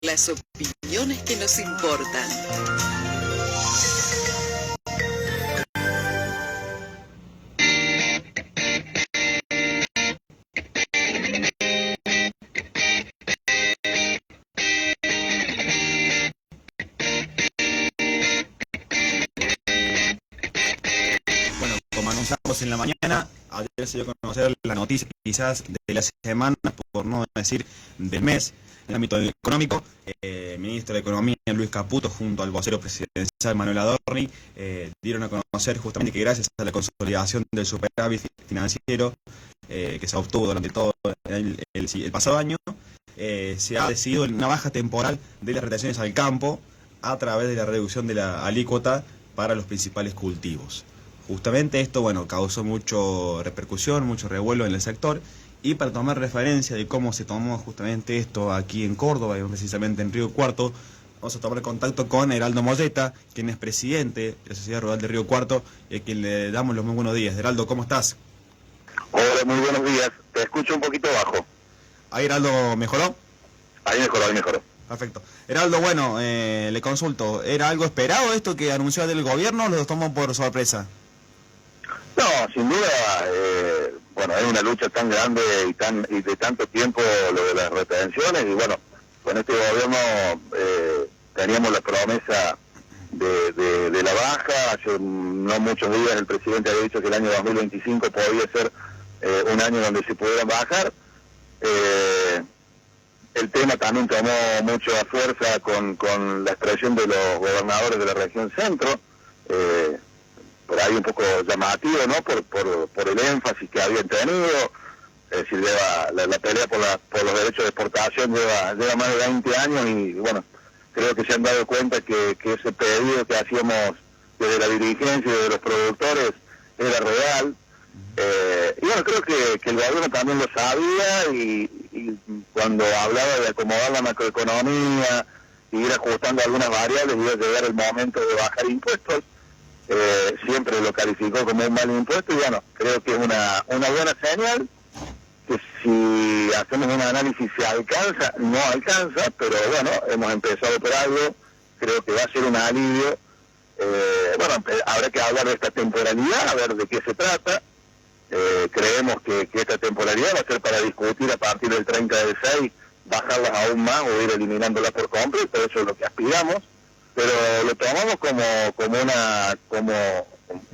las opiniones que nos importan. Bueno, como anunciamos en la mañana, ayer se dio a conocer la noticia quizás de la semana, por no decir del mes, en el ámbito económico. El ministro de Economía, Luis Caputo, junto al vocero presidencial, Manuel Adorni, dieron a conocer justamente que gracias a la consolidación del superávit financiero que se obtuvo durante todo el pasado año, se ha decidido una baja temporal de las retenciones al campo a través de la reducción de la alícuota para los principales cultivos. Justamente esto, bueno, causó mucho repercusión, mucho revuelo en el sector, y para tomar referencia de cómo se tomó justamente esto aquí en Córdoba, y precisamente en Río Cuarto, vamos a tomar contacto con Heraldo Molleta, quien es presidente de la Sociedad Rural de Río Cuarto, y a quien le damos los muy buenos días. Heraldo, ¿cómo estás? Hola, muy buenos días. Te escucho un poquito bajo. ¿Ahí Heraldo mejoró? Ahí mejoró. Perfecto. Heraldo, bueno, le consulto, ¿era algo esperado esto que anunció el gobierno o lo tomó por sorpresa? No, sin duda, bueno, es una lucha tan grande y de tanto tiempo lo de las retenciones, y bueno, con este gobierno teníamos la promesa de la baja. Hace no muchos días el presidente había dicho que el año 2025 podía ser un año donde se pudieran bajar. El tema también tomó mucha fuerza con la expresión de los gobernadores de la región centro, por ahí un poco llamativo, ¿no? Por el énfasis que habían tenido. Es decir, la pelea por los derechos de exportación lleva más de 20 años, y bueno, creo que se han dado cuenta que ese pedido que hacíamos desde la dirigencia y de los productores era real. Y bueno, creo que el gobierno también lo sabía, y cuando hablaba de acomodar la macroeconomía y ir ajustando algunas variables, iba a llegar el momento de bajar impuestos. Siempre lo calificó como un mal impuesto, y bueno, creo que es una buena señal, que si hacemos un análisis se alcanza, no alcanza, pero bueno, hemos empezado por algo, creo que va a ser un alivio. Bueno, habrá que hablar de esta temporalidad, a ver de qué se trata. Creemos que esta temporalidad va a ser para discutir a partir del 30 del 6, bajarlas aún más o ir eliminándolas por completo. Eso es lo que aspiramos, pero lo tomamos como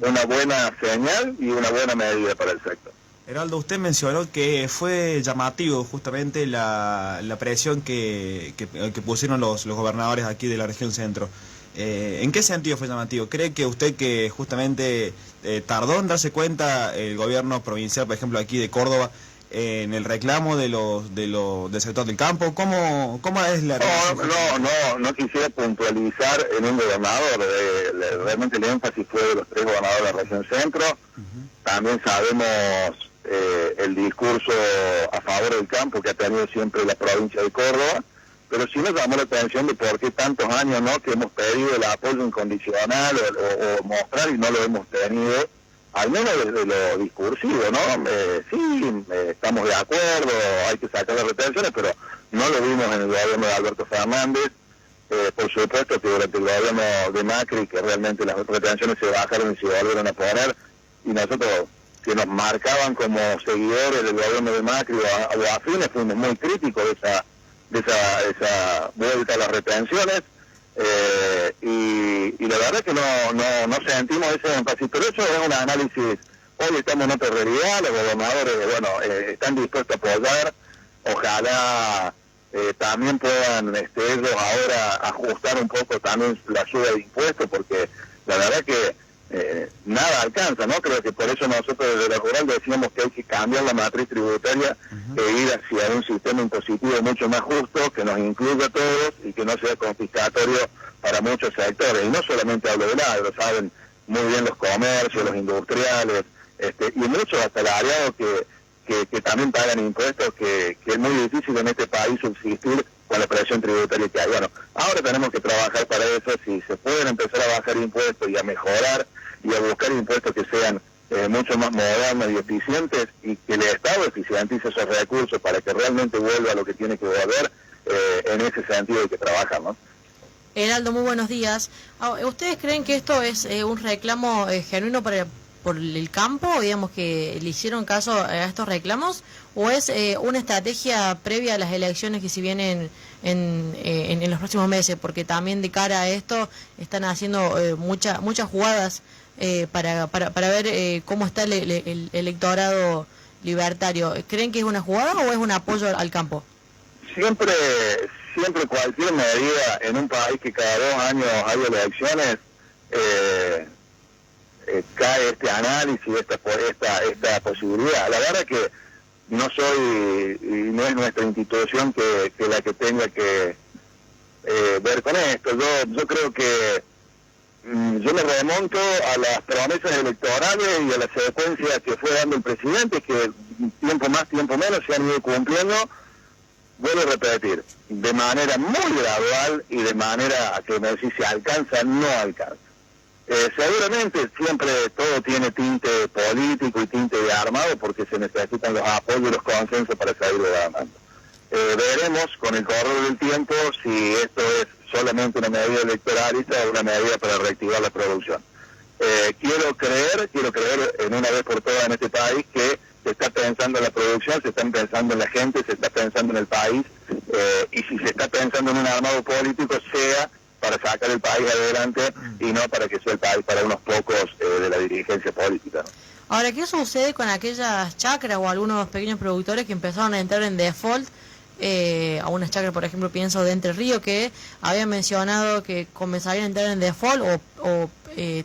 una buena señal y una buena medida para el sector. Heraldo, usted mencionó que fue llamativo justamente la presión que pusieron los gobernadores aquí de la región centro. ¿En qué sentido fue llamativo? ¿Cree que usted que justamente tardó en darse cuenta el gobierno provincial, por ejemplo aquí de Córdoba, en el reclamo del sector del campo? ¿Cómo es la relación? No quisiera puntualizar en un gobernador. Realmente el énfasis fue de los 3 gobernadores de la región centro. También sabemos el discurso a favor del campo que ha tenido siempre la provincia de Córdoba, pero sí nos llamó la atención de por qué tantos años, ¿no?, que hemos pedido el apoyo incondicional o mostrar, y no lo hemos tenido, al menos desde lo discursivo, ¿no? Sí, estamos de acuerdo, hay que sacar las retenciones, pero no lo vimos en el gobierno de Alberto Fernández. Por supuesto que durante el gobierno de Macri, que realmente las retenciones se bajaron y se volvieron a poner, y nosotros, que nos marcaban como seguidores del gobierno de Macri o afines, fuimos muy críticos de esa vuelta a las retenciones, y la verdad es que no sentimos ese énfasis, pero eso es un análisis. Hoy estamos en otra realidad, los gobernadores, bueno, están dispuestos a apoyar. Ojalá también puedan ellos ahora ajustar un poco también la suba de impuestos, porque la verdad que nada alcanza, ¿no? Creo que por eso nosotros desde la rural decíamos que hay que cambiar la matriz tributaria e ir hacia un sistema impositivo mucho más justo, que nos incluya a todos y que no sea confiscatorio para muchos sectores. Y no solamente hablo del agro, saben muy bien los comercios, los industriales, y muchos asalariados que también pagan impuestos, que es muy difícil en este país subsistir con la presión tributaria que hay. Bueno, ahora tenemos que trabajar para eso. Si se pueden empezar a bajar impuestos y a mejorar y a buscar impuestos que sean mucho más modernos y eficientes, y que el Estado eficientice esos recursos para que realmente vuelva a lo que tiene que volver, en ese sentido hay que trabajar, ¿no? Heraldo, muy buenos días. ¿Ustedes creen que esto es un reclamo genuino por el campo, digamos que le hicieron caso a estos reclamos, o es una estrategia previa a las elecciones que se vienen en los próximos meses? Porque también de cara a esto están haciendo muchas jugadas para ver cómo está el electorado libertario. ¿Creen que es una jugada o es un apoyo al campo? Siempre cualquier medida en un país que cada 2 años hay elecciones, cae este análisis, esta posibilidad. La verdad que no soy, y no es nuestra institución que la que tenga que ver con esto. Yo creo que yo me remonto a las promesas electorales y a la secuencia que fue dando el presidente, que tiempo más, tiempo menos se han ido cumpliendo. Vuelvo a repetir, de manera muy gradual y de manera que me decís, si alcanza, no alcanza. Seguramente siempre todo tiene tinte político y tinte de armado porque se necesitan los apoyos y los consensos para salir gobernando. Veremos con el correr del tiempo si esto es solamente una medida electoralista o una medida para reactivar la producción. Quiero creer en una vez por todas en este país que se está pensando en la producción, se está pensando en la gente, se está pensando en el país, y si se está pensando en un armado político, sea para sacar el país adelante y no para que sea el país para unos pocos de la dirigencia política, ¿no? Ahora, ¿qué sucede con aquellas chacras o algunos pequeños productores que empezaron a entrar en default? A unas chacras, por ejemplo, pienso de Entre Ríos, que habían mencionado que comenzarían a entrar en default o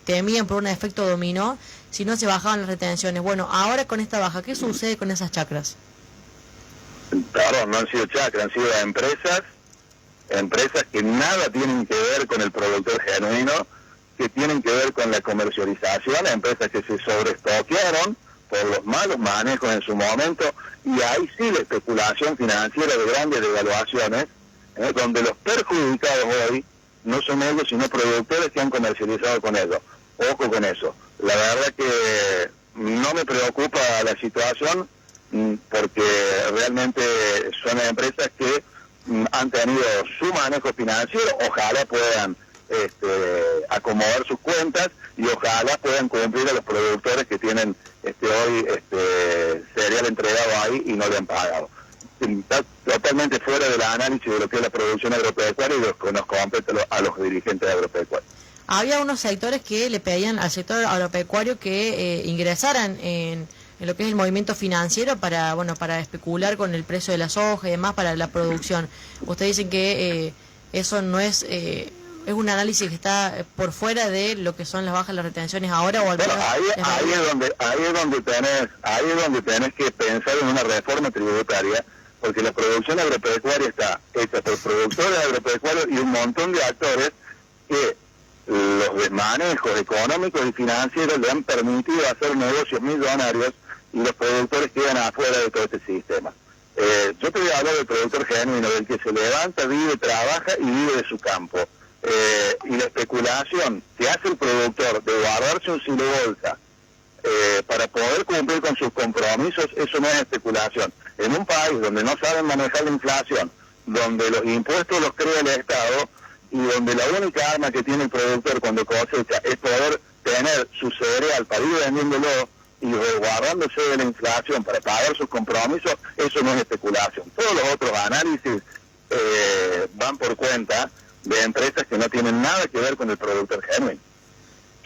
temían por un efecto dominó si no se bajaban las retenciones. Bueno, ahora con esta baja, ¿qué sucede con esas chacras? Claro, no han sido chacras, han sido empresas que nada tienen que ver con el productor genuino, que tienen que ver con la comercialización, empresas que se sobreestoquearon por los malos manejos en su momento, y ahí sí la especulación financiera de grandes devaluaciones, donde los perjudicados hoy no son ellos, sino productores que han comercializado con ellos. Ojo con eso. La verdad que no me preocupa la situación, porque realmente son empresas que han tenido su manejo financiero, ojalá puedan acomodar sus cuentas y ojalá puedan cumplir a los productores que tienen hoy cereal entregado ahí y no le han pagado. Está totalmente fuera del análisis de lo que es la producción agropecuaria y lo que nos compete a los dirigentes agropecuarios. Había unos sectores que le pedían al sector agropecuario que ingresaran en lo que es el movimiento financiero para especular con el precio de la soja y demás para la producción. Ustedes dicen que eso no es un análisis que está por fuera de lo que son las bajas las retenciones ahora o al menos. Bueno, ahí es donde tenés que pensar en una reforma tributaria, porque la producción agropecuaria está hecha por productores agropecuarios y un montón de actores que los desmanejos económicos y financieros le han permitido hacer negocios millonarios y los productores quedan afuera de todo este sistema. Yo te voy a hablar del productor genuino, del que se levanta, vive, trabaja y vive de su campo. Y la especulación que hace el productor de guardarse un silo bolsa para poder cumplir con sus compromisos, eso no es especulación. En un país donde no saben manejar la inflación, donde los impuestos los crea el Estado y donde la única arma que tiene el productor cuando cosecha es poder tener su cereal para ir vendiéndolo y resguardándose de la inflación para pagar sus compromisos, eso no es especulación. Todos los otros análisis van por cuenta de empresas que no tienen nada que ver con el productor genuino.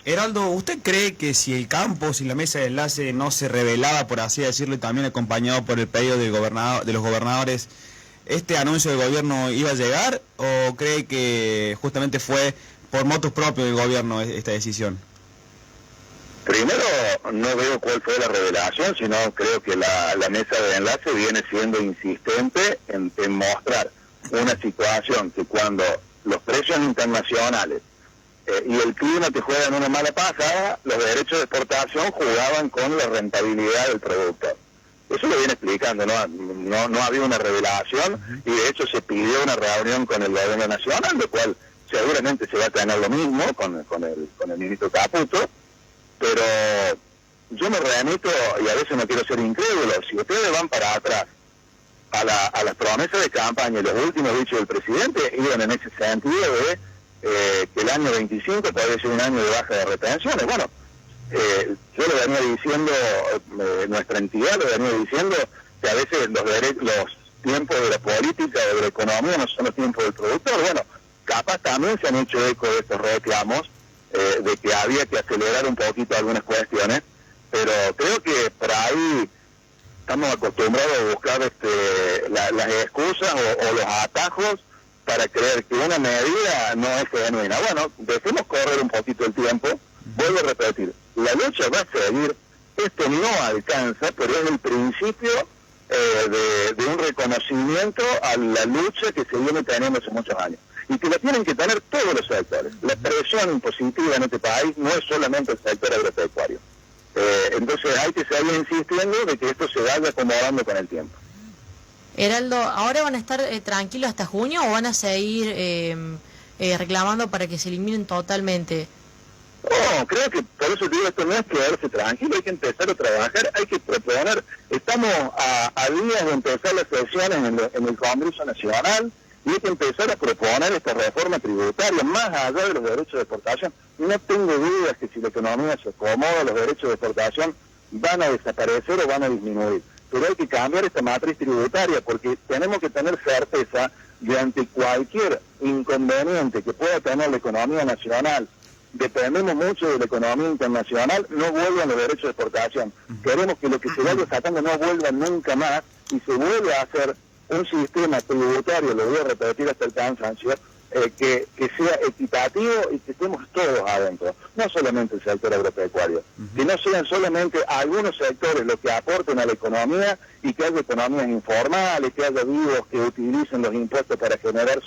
Heraldo, ¿usted cree que si el campo, si la mesa de enlace no se revelaba, por así decirlo, y también acompañado por el pedido de los gobernadores, este anuncio del gobierno iba a llegar, o cree que justamente fue por motus propios del gobierno esta decisión? Primero, no veo cuál fue la revelación, sino creo que la mesa de enlace viene siendo insistente en mostrar una situación que cuando los precios internacionales y el clima te juegan una mala pasada, los derechos de exportación jugaban con la rentabilidad del productor. Eso lo viene explicando, no había una revelación y de hecho se pidió una reunión con el gobierno nacional, de cual seguramente se va a tener lo mismo con el ministro Caputo, pero yo me remito, y a veces no quiero ser incrédulo, si ustedes van para atrás a las promesas de campaña y los últimos dichos del presidente iban en ese sentido de que el año 25 podría ser un año de baja de retenciones. Bueno, yo lo venía diciendo, nuestra entidad lo venía diciendo, que a veces los tiempos de la política o de la economía no son los tiempos del productor. Bueno, capaz también se han hecho eco de estos reclamos, de que había que acelerar un poquito algunas cuestiones, pero creo que por ahí estamos acostumbrados a buscar las excusas o los atajos para creer que una medida no es genuina. Bueno, dejemos correr un poquito el tiempo. Vuelvo a repetir, la lucha va a seguir, esto no alcanza, pero es el principio de un reconocimiento a la lucha que se viene teniendo hace muchos años, y que la tienen que tener todos los sectores. La presión impositiva en este país no es solamente el sector agropecuario. Entonces hay que seguir insistiendo de que esto se vaya acomodando con el tiempo. Heraldo, ¿ahora van a estar tranquilos hasta junio o van a seguir reclamando para que se eliminen totalmente? No, creo que por eso digo, esto no es quedarse tranquilo, hay que empezar a trabajar, hay que proponer. Estamos a días de empezar las sesiones en el Congreso Nacional, y hay que empezar a proponer esta reforma tributaria, más allá de los derechos de exportación. No tengo dudas que si la economía se acomoda, los derechos de exportación van a desaparecer o van a disminuir. Pero hay que cambiar esta matriz tributaria, porque tenemos que tener certeza de ante cualquier inconveniente que pueda tener la economía nacional. Dependemos mucho de la economía internacional, no vuelvan los derechos de exportación. Queremos que lo que se vaya sacando no vuelva nunca más y se vuelva a hacer un sistema tributario, lo voy a repetir hasta el cansancio, que sea equitativo y que estemos todos adentro, no solamente el sector agropecuario, que no sean solamente algunos sectores los que aporten a la economía y que haya economías informales, que haya vivos que utilicen los impuestos para generar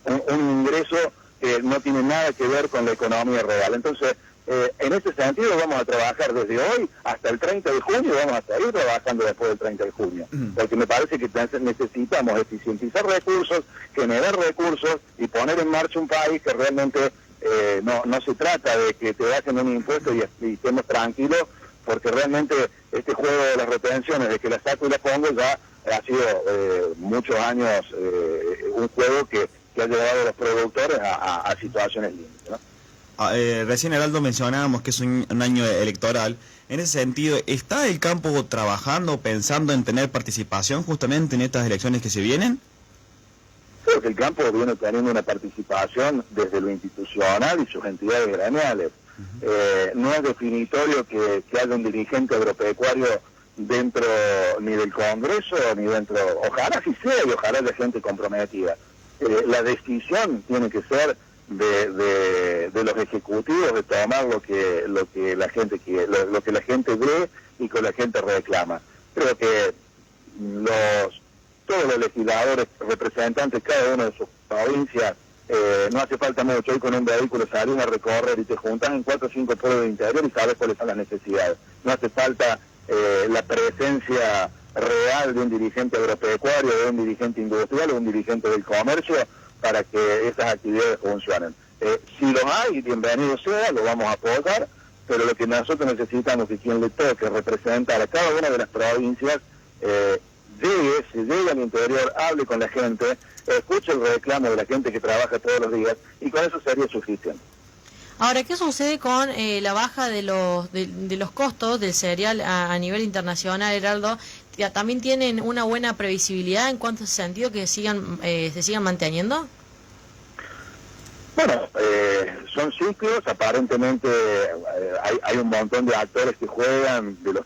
un ingreso que no tiene nada que ver con la economía real. Entonces, en ese sentido vamos a trabajar desde hoy hasta el 30 de junio, vamos a seguir trabajando después del 30 de junio, porque me parece que necesitamos eficientizar recursos, generar recursos y poner en marcha un país que realmente no se trata de que te bajen un impuesto y estemos tranquilos, porque realmente este juego de las retenciones, de que la saco y la pongo, ya ha sido muchos años un juego que ha llevado a los productores a situaciones límites, ¿no? Recién, Heraldo, mencionábamos que es un año electoral. En ese sentido, ¿está el campo trabajando, pensando en tener participación justamente en estas elecciones que se vienen? Creo que el campo viene teniendo una participación desde lo institucional y sus entidades gremiales. No es definitorio que haya un dirigente agropecuario dentro ni del Congreso ni dentro, ojalá sí sea y ojalá la gente comprometida. La decisión tiene que ser de los ejecutivos, de tomar lo que la gente quiere, lo que la gente ve y que la gente reclama. Creo que todos los legisladores, representantes, cada uno de sus provincias, no hace falta mucho. Hoy con un vehículo salir a recorrer y te juntas en 4 o 5 pueblos de interior y sabes cuáles son las necesidades. No hace falta la presencia real de un dirigente agropecuario, de un dirigente industrial o un dirigente del comercio para que esas actividades funcionen. Si los hay, bienvenido sea, lo vamos a apoyar, pero lo que nosotros necesitamos es que quien le toque representar a cada una de las provincias se llegue al interior, hable con la gente, escuche el reclamo de la gente que trabaja todos los días, y con eso sería suficiente. Ahora, ¿qué sucede con la baja de los costos del cereal a nivel internacional, Heraldo? ¿También tienen una buena previsibilidad en cuanto a ese sentido que se sigan manteniendo? Bueno, son ciclos, aparentemente hay un montón de actores que juegan, de los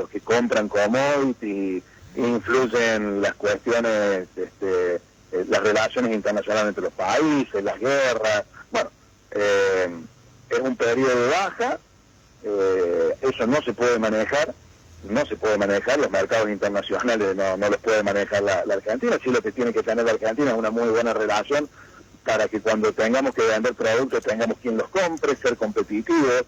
que compran commodities, influyen las cuestiones, las relaciones internacionales entre los países, las guerras. Bueno, es un periodo de baja, eso no se puede manejar, los mercados internacionales no los puede manejar la Argentina. Sí, lo que tiene que tener la Argentina es una muy buena relación para que cuando tengamos que vender productos tengamos quien los compre, ser competitivos,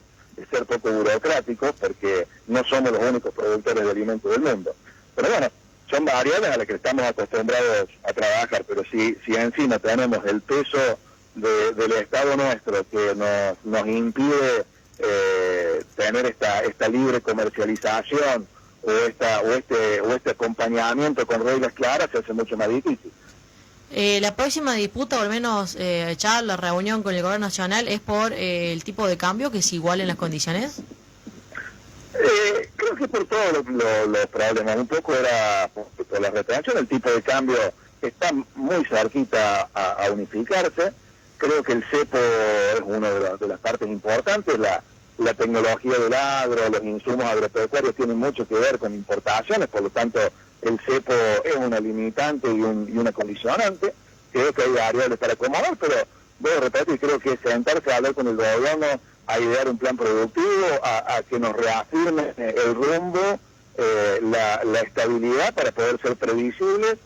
ser poco burocráticos, porque no somos los únicos productores de alimentos del mundo. Pero bueno, son variables a las que estamos acostumbrados a trabajar, pero si encima tenemos el peso del Estado nuestro que nos impide tener esta libre comercialización este acompañamiento con reglas claras se hace mucho más difícil. La próxima disputa, o al menos charla, reunión con el gobierno nacional, es por el tipo de cambio, que es igual en las condiciones. Creo que por todos los problemas, un poco era por la retención, el tipo de cambio está muy cerquita a unificarse. Creo que el cepo es una de las partes importantes, la tecnología del agro, los insumos agropecuarios tienen mucho que ver con importaciones, por lo tanto el cepo es una limitante y una condicionante. Creo que hay variables para acomodar, pero voy a repetir, creo que sentarse a hablar con el gobierno, a idear un plan productivo, a que nos reafirme el rumbo, la estabilidad para poder ser previsibles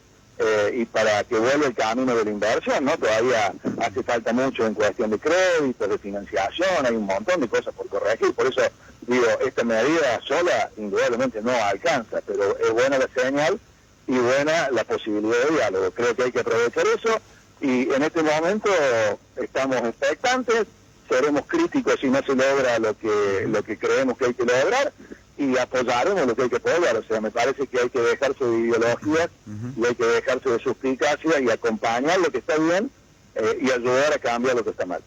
y para que vuelva el camino de la inversión, ¿no? Todavía hace falta mucho en cuestión de créditos, de financiación, hay un montón de cosas por corregir, por eso digo, esta medida sola indudablemente no alcanza, pero es buena la señal y buena la posibilidad de diálogo. Creo que hay que aprovechar eso y en este momento estamos expectantes, seremos críticos si no se logra lo que creemos que hay que lograr y apoyaremos lo que hay que apoyar. O sea, me parece que hay que dejarse de ideologías y hay que dejarse de suspicacia y acompañar lo que está bien y ayudar a cambiar lo que está mal.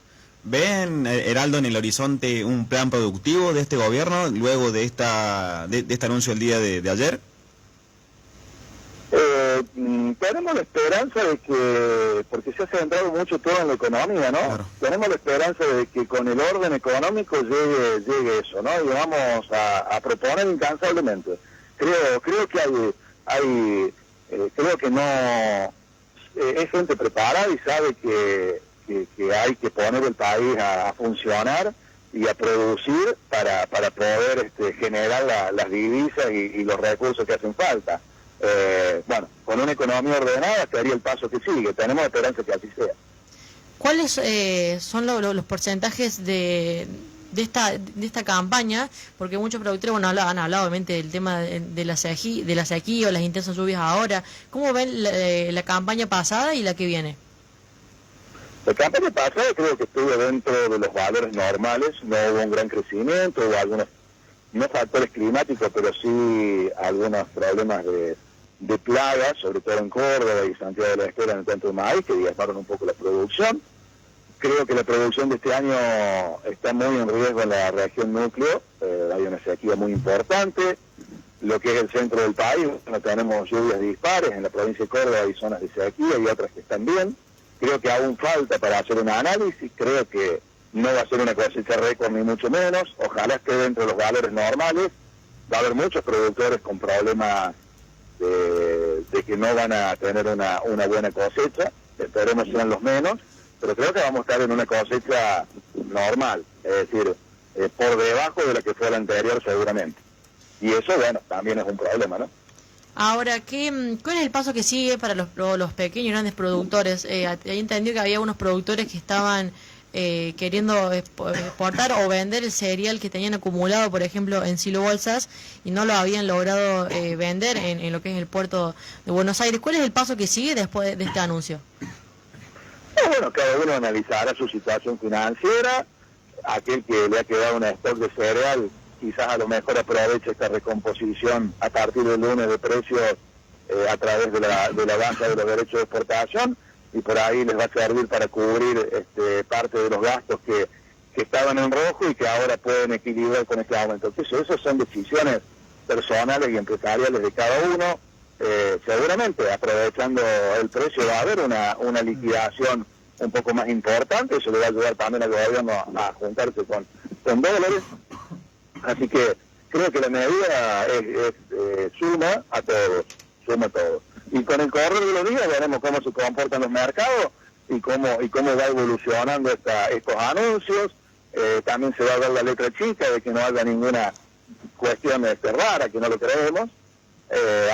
¿Ven, Heraldo, en el horizonte un plan productivo de este gobierno luego de este anuncio el día de ayer? Tenemos la esperanza de que, porque se ha centrado mucho todo en la economía, ¿no? Claro. Tenemos la esperanza de que con el orden económico llegue eso, ¿no? Y vamos a proponer incansablemente. Creo que creo que no es gente preparada y sabe que hay que poner el país a funcionar y a producir para poder generar las divisas y los recursos que hacen falta. Bueno, con una economía ordenada sería el paso que sigue. Tenemos esperanza que así sea. ¿Cuáles son los porcentajes de esta campaña? Porque muchos productores han hablado obviamente del tema de la sequía o las intensas lluvias ahora. ¿Cómo ven la campaña pasada y la que viene? La campaña pasada creo que estuvo dentro de los valores normales, no hubo un gran crecimiento, hubo algunos, no factores climáticos, pero sí algunos problemas de plagas, sobre todo en Córdoba y Santiago de la Estera en el centro de maíz, que diezmaron un poco la producción. Creo que la producción de este año está muy en riesgo en la región núcleo, hay una sequía muy importante. Lo que es el centro del país, no tenemos lluvias dispares, en la provincia de Córdoba hay zonas de sequía y otras que están bien. Creo que aún falta para hacer un análisis, creo que no va a ser una cosecha récord ni mucho menos, ojalá esté dentro de los valores normales. Va a haber muchos productores con problemas de que no van a tener una buena cosecha, esperemos sean los menos, pero creo que vamos a estar en una cosecha normal, es decir, por debajo de la que fue la anterior seguramente. Y eso, bueno, también es un problema, ¿no? Ahora, ¿cuál es el paso que sigue para los pequeños y grandes productores? He entendido que había unos productores que estaban queriendo exportar o vender el cereal que tenían acumulado, por ejemplo, en silobolsas, y no lo habían logrado vender en lo que es el puerto de Buenos Aires. ¿Cuál es el paso que sigue después de este anuncio? Bueno, cada uno analizará su situación financiera. Aquel que le ha quedado un stock de cereal, quizás a lo mejor aproveche esta recomposición a partir del lunes de precios a través de la baja de los derechos de exportación, y por ahí les va a servir para cubrir parte de los gastos que estaban en rojo y que ahora pueden equilibrar con este aumento. Entonces, esas son decisiones personales y empresariales de cada uno. Seguramente, aprovechando el precio, va a haber una liquidación un poco más importante. Eso le va a ayudar también al gobierno a juntarse con dólares. Así que creo que la medida suma a todos. Y con el correr de los días veremos cómo se comportan los mercados y cómo va evolucionando estos anuncios. También se va a ver la letra chica de que no haya ninguna cuestión rara, que no lo creemos.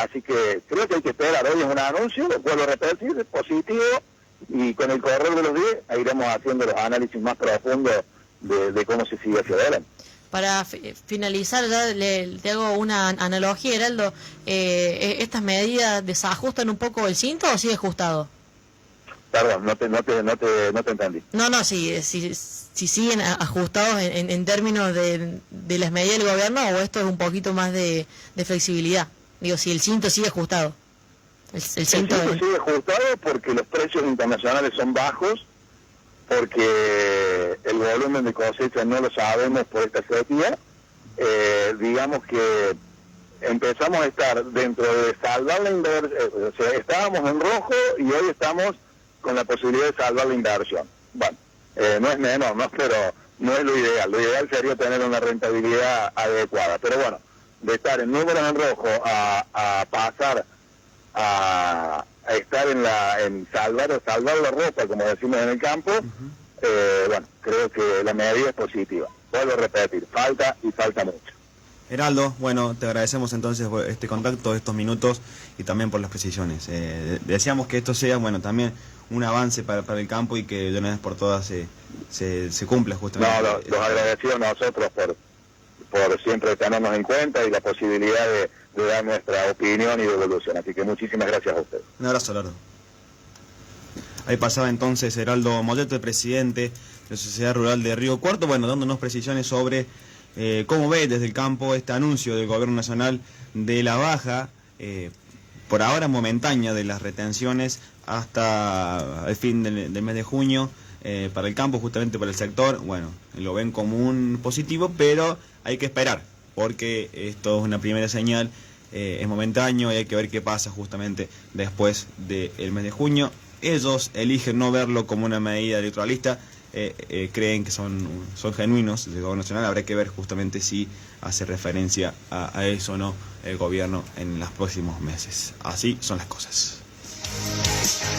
Así que creo que hay que esperar. Hoy es un anuncio, lo vuelvo a repetir, es positivo, y con el correr de los días iremos haciendo los análisis más profundos de cómo se sigue hacia adelante. Para finalizar, ya te hago una analogía, Heraldo. ¿Estas medidas desajustan un poco el cinto o sigue ajustado? Perdón, no te entendí. No, si siguen ajustados en términos de las medidas del gobierno, o esto es un poquito más de flexibilidad. Digo, si el cinto sigue ajustado. El cinto sigue ajustado porque los precios internacionales son bajos, porque el volumen de cosecha no lo sabemos por esta sequía. Digamos que empezamos a estar dentro de salvar la inversión, o sea, estábamos en rojo y hoy estamos con la posibilidad de salvar la inversión. Bueno, no es menor, ¿no? Pero no es lo ideal. Lo ideal sería tener una rentabilidad adecuada. Pero bueno, de estar en números en rojo a pasar a estar en salvar la ropa, como decimos en el campo, bueno, creo que la medida es positiva. Vuelvo a repetir, falta mucho. Heraldo, bueno, te agradecemos entonces por este contacto, estos minutos y también por las precisiones. Deseamos que esto sea, bueno, también un avance para el campo y que de una vez por todas se cumpla justamente. No, los agradecidos nosotros por siempre tenernos en cuenta y la posibilidad de dar nuestra opinión y devolución. Así que muchísimas gracias a ustedes. Un abrazo, Heraldo. Ahí pasaba entonces Heraldo Molleto, el presidente de la Sociedad Rural de Río Cuarto, bueno, dándonos precisiones sobre cómo ve desde el campo este anuncio del Gobierno Nacional de la baja, por ahora momentánea, de las retenciones hasta el fin del mes de junio para el campo, justamente para el sector. Bueno, lo ven como un positivo, pero hay que esperar, porque esto es una primera señal, es momentáneo y hay que ver qué pasa justamente después del mes de junio. Ellos eligen no verlo como una medida electoralista, creen que son genuinos del gobierno nacional. Habrá que ver justamente si hace referencia a eso o no el gobierno en los próximos meses. Así son las cosas.